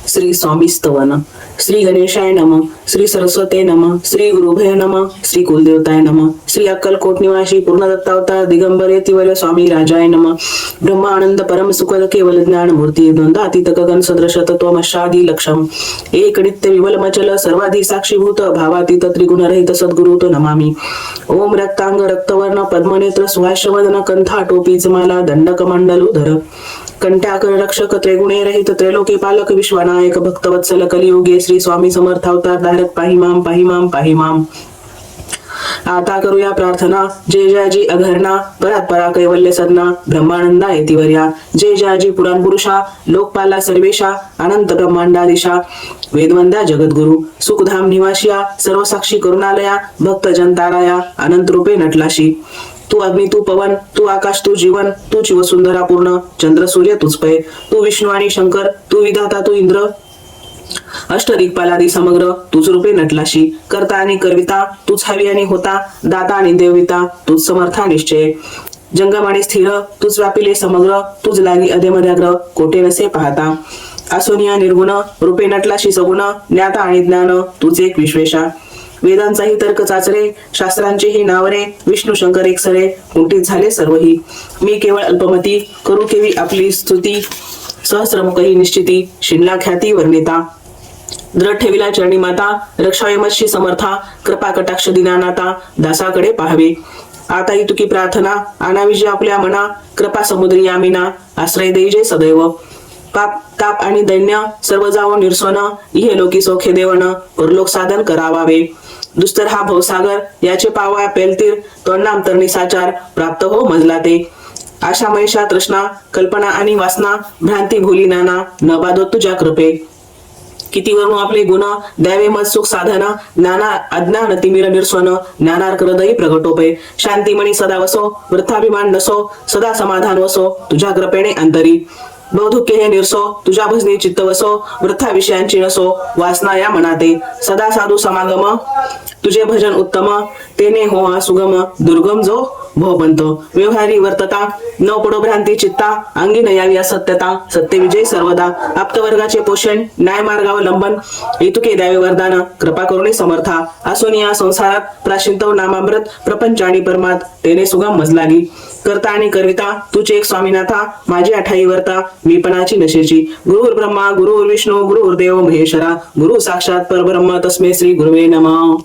श्री स्वामी स्तवन. श्री गणेशाय नम. श्री सरस्वते नम. श्री गुरुभय नम. श्री कुलदेवताय नम. श्री अक्कलकोट निवासी पूर्ण दत्तावतार दिगंबर यतिवर्य स्वामी राजाय नम. ब्रह्मानंद परम सुखद केवल ज्ञान मूर्ती द्वंद्वातीत गगन सदृश तत्वमशादी लक्षम एक नित्य विमल मचल सर्वाधी साक्षीभूत भावातीत त्रिगुण रहित सद्गुरु तो नमामि. ओम रक्तांग रक्तवर्ण पद्मनेत्र सुहास्यवदन कंठा टोपी जमाला दंडक मंडलुधर कंटाकर रक्षक त्रिगुणे रहित त्रैलोकी पालक विश्वनायक भक्तवत्सल कलियुगे श्री स्वामी समर्थ अवतार धारक पाहिमाम पाहिमाम पाहिमाम. आता करूया प्रार्थना. जय जयाजी अघरणा परात्परा कैवल्य सदना ब्रह्मानंदा यतिवर्या. जय जयाजी पुराण पुरुषा लोकपाला सर्वेशा अनंत ब्रह्मांडाधीशा वेदवंद्या जगद्गुरु सुखधाम निवासिया सर्वसाक्षी करुणालया भक्त जनताराया अनंत रूपे नटलाशी. तू अग्नी तू पवन तू आकाश तू जीवन तू वसुंधरा पूर्ण चंद्र सूर्य तुझ पै. तू विष्णू आणि शंकर तू विधाता तू इंद्र अष्टदिक्पालादी समग्र तूच रूपे नटलाशी. करता आणि करविता तूच हवी आणि होता दाता आणि देविता तूच समर्था निश्चय. जंगम आणि स्थिर तूच व्यापिले समग्र तूच लागी अधेमध्याग्र कोटे नसे पाहता. असोनिया निर्गुण रूपे नटलाशी सगुण ज्ञाता आणि ज्ञान तूच एक विश्वेशा. वेदांचाही तर्क चाचरे शास्त्रांचेही नावरे विष्णू शंकर एकसरे कुंठित झाले सर्वही. मी केवळ अल्पमती करू केवी आपली स्तुती सहस्रमुखही निश्चिती शिनला ख्याती वर्णिता. दृढ ठेविला चरणी माता रक्षावे मत्शी समर्था कृपा कटाक्ष दिनानाथा दासाकडे पाहावे. आता ही तुकी प्रार्थना आणावी जे आपल्या मना कृपा समुद्री यामिना आश्रय देईजे सदैव. पाप ताप आणि दैन्य सर्व जावो निर्स्वन इहे लोकी सौख्य देवण परलोक साधन करावावे. दुस्तर हा भवसागर याचे पावा पेलतीर तोंडाम तरणी साचार प्राप्त हो मजला ते. आशा महेशा तृष्णा कल्पना आणि वासना भ्रांती भूली नाना न बाधो तुझ्या कृपे. किती वरून आपले गुण द्यावे मत सुख साधन ज्ञाना अज्ञान तिमिर निर्स्वन ज्ञानार्क हृदयी प्रगटोपे. शांतिमणी सदा वसो वृथाभिमान नसो सदा समाधान वसो तुझ्या कृपेने अंतरी. बहुधुके हे निर्सो तुझ्या भजनी चित्त वसो वृथा विषयांची नसो वासना या मनाते. सदा साधू समागम तुझे भजन उत्तम तेने हो हा सुगम दुर्गम जो भोपंत. व्यवहारी वर्तता न पडो भ्रांती चित्ता अंगी न यावी असत्यता सत्य विजय सर्वदा. आप्तवर्गाचे पोषण न्याय मार्गावलंबन इतुके द्यावे वरदान कृपा करुणे समर्था. असोनिया संसारात प्राशिंतव नामामृत प्रपंच आणि परमात तेने सुगम मजलागी. करता आणि करविता तुझे एक स्वामीनाथा माझी अठाई वर्ता मीपणाची नशेची. गुरुर् ब्रह्मा गुरुर्विष्णू गुरुर्देव महेश्वरा गुरु साक्षात परब्रह्म तस्मै श्री गुरुवे नमः.